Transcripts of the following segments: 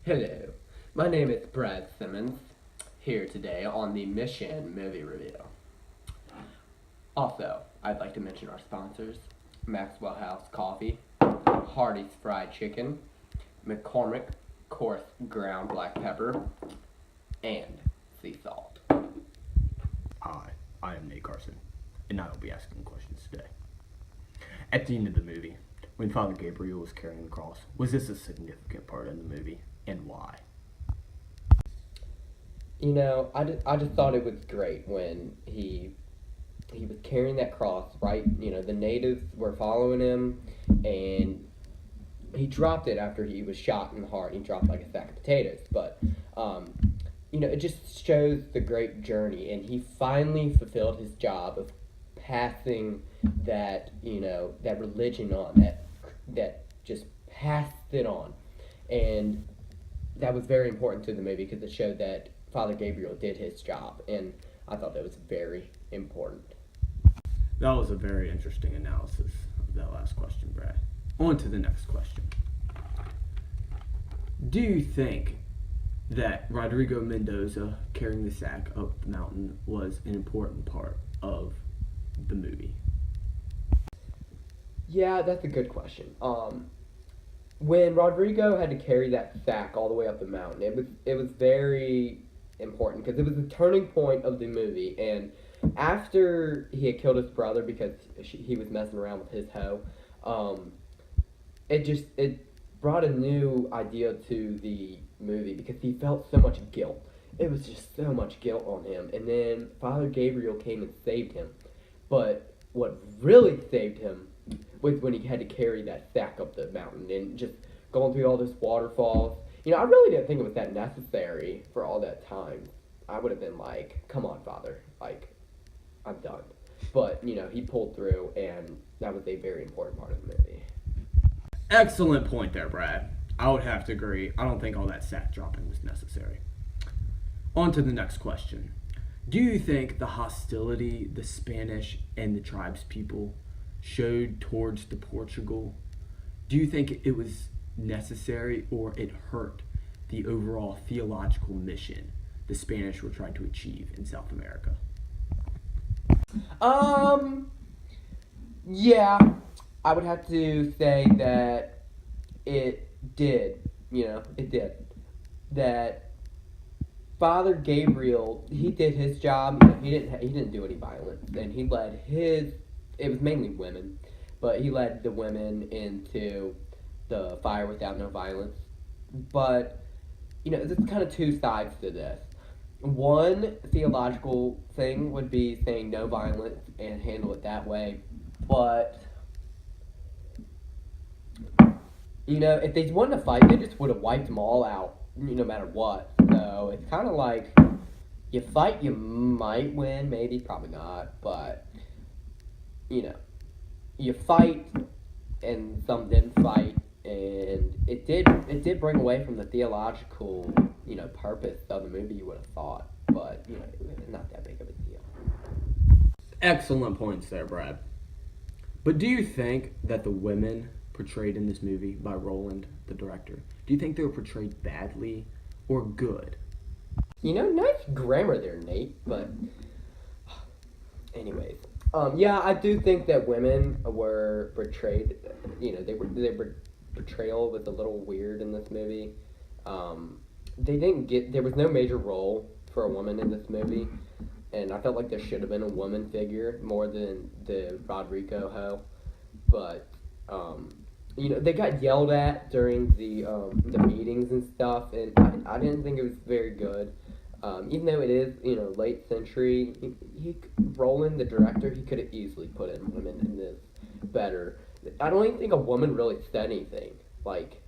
Hello, my name is Brad Simmons, here today on the Mission Movie Review. Also, I'd like to mention our sponsors, Maxwell House Coffee, Hardee's Fried Chicken, McCormick Coarse Ground Black Pepper, and Sea Salt. Hi, I am Nate Carson, and I will be asking questions today. At the end of the movie, when Father Gabriel was carrying the cross, was this a significant part of the movie, and why? I just thought it was great when he was carrying that cross, right? The natives were following him, and he dropped it after he was shot in the heart. He dropped like a sack of potatoes, but it just shows the great journey, and he finally fulfilled his job of passing that that religion on, that just passed it on, and that was very important to the movie because it showed that Father Gabriel did his job, and I thought that was very important. That was a very interesting analysis of that last question, Brad. On to the next question. Do you think that Rodrigo Mendoza carrying the sack up the mountain was an important part of the movie? Yeah, that's a good question. When Rodrigo had to carry that sack all the way up the mountain, it was very important because it was the turning point of the movie. And after he had killed his brother because he was messing around with his hoe, it brought a new idea to the movie because he felt so much guilt. It was just so much guilt on him. And then Father Gabriel came and saved him. But what really saved him was when he had to carry that sack up the mountain and just going through all those waterfalls. I really didn't think it was that necessary for all that time. I would have been like, come on, Father, like, I'm done. But, he pulled through, and that was a very important part of the movie. Excellent point there, Brad. I would have to agree. I don't think all that sack dropping was necessary. On to the next question. Do you think the hostility the Spanish and the tribes people showed towards the Portugal, do you think it was necessary or it hurt the overall theological mission the Spanish were trying to achieve in South America? Yeah, I would have to say that it did. It did. That Father Gabriel, he did his job. He didn't do any violence, and he led his. It was mainly women, but he led the women into the fire without no violence. But there's kind of two sides to this. One theological thing would be saying no violence and handle it that way. But if they wanted to fight, they just would have wiped them all out, no matter what. So it's kind of like you fight, you might win, maybe, probably not, but you fight, and some didn't fight, and it did bring away from the theological purpose of the movie. You would have thought, but it's not that big of a deal. Excellent points there, Brad. But do you think that the women portrayed in this movie by Roland, the director, do you think they were portrayed badly or good? Nice grammar there, Nate, but anyways. Yeah, I do think that women were portrayed, they were portrayal was a little weird in this movie. There was no major role for a woman in this movie, and I felt like there should have been a woman figure more than the Rodrigo hoe, but, they got yelled at during the meetings and stuff, and I didn't think it was very good. Even though it is, late century, Roland, the director, he could have easily put in women in this better. I don't even think a woman really said anything. Like,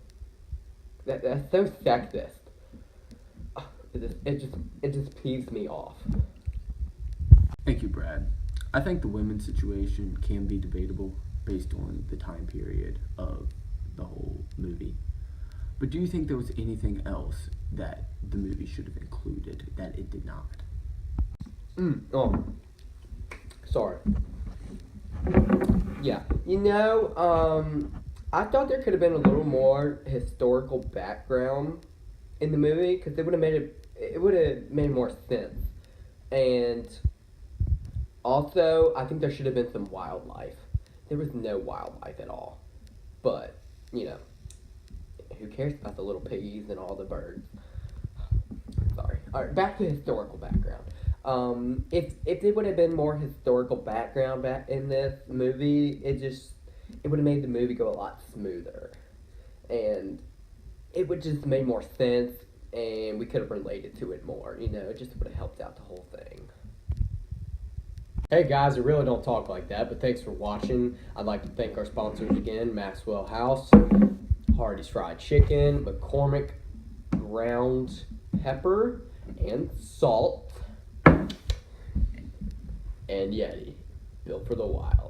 that's so sexist. It just peeves me off. Thank you, Brad. I think the women's situation can be debatable based on the time period of the whole movie. But do you think there was anything else that the movie should have included that it did not? Sorry. Yeah. I thought there could have been a little more historical background in the movie because it would have made more sense. And also, I think there should have been some wildlife. There was no wildlife at all. But, you know, who cares about the little piggies and all the birds? Sorry. All right, back to historical background. If it would have been more historical background back in this movie, it would have made the movie go a lot smoother, and it would just made more sense, and we could have related to it more. You know, it just would have helped out the whole thing. Hey guys, I really don't talk like that, but thanks for watching. I'd like to thank our sponsors again, Maxwell House, Hardee's Fried Chicken, McCormick Ground Pepper and Salt, and Yeti, built for the wild.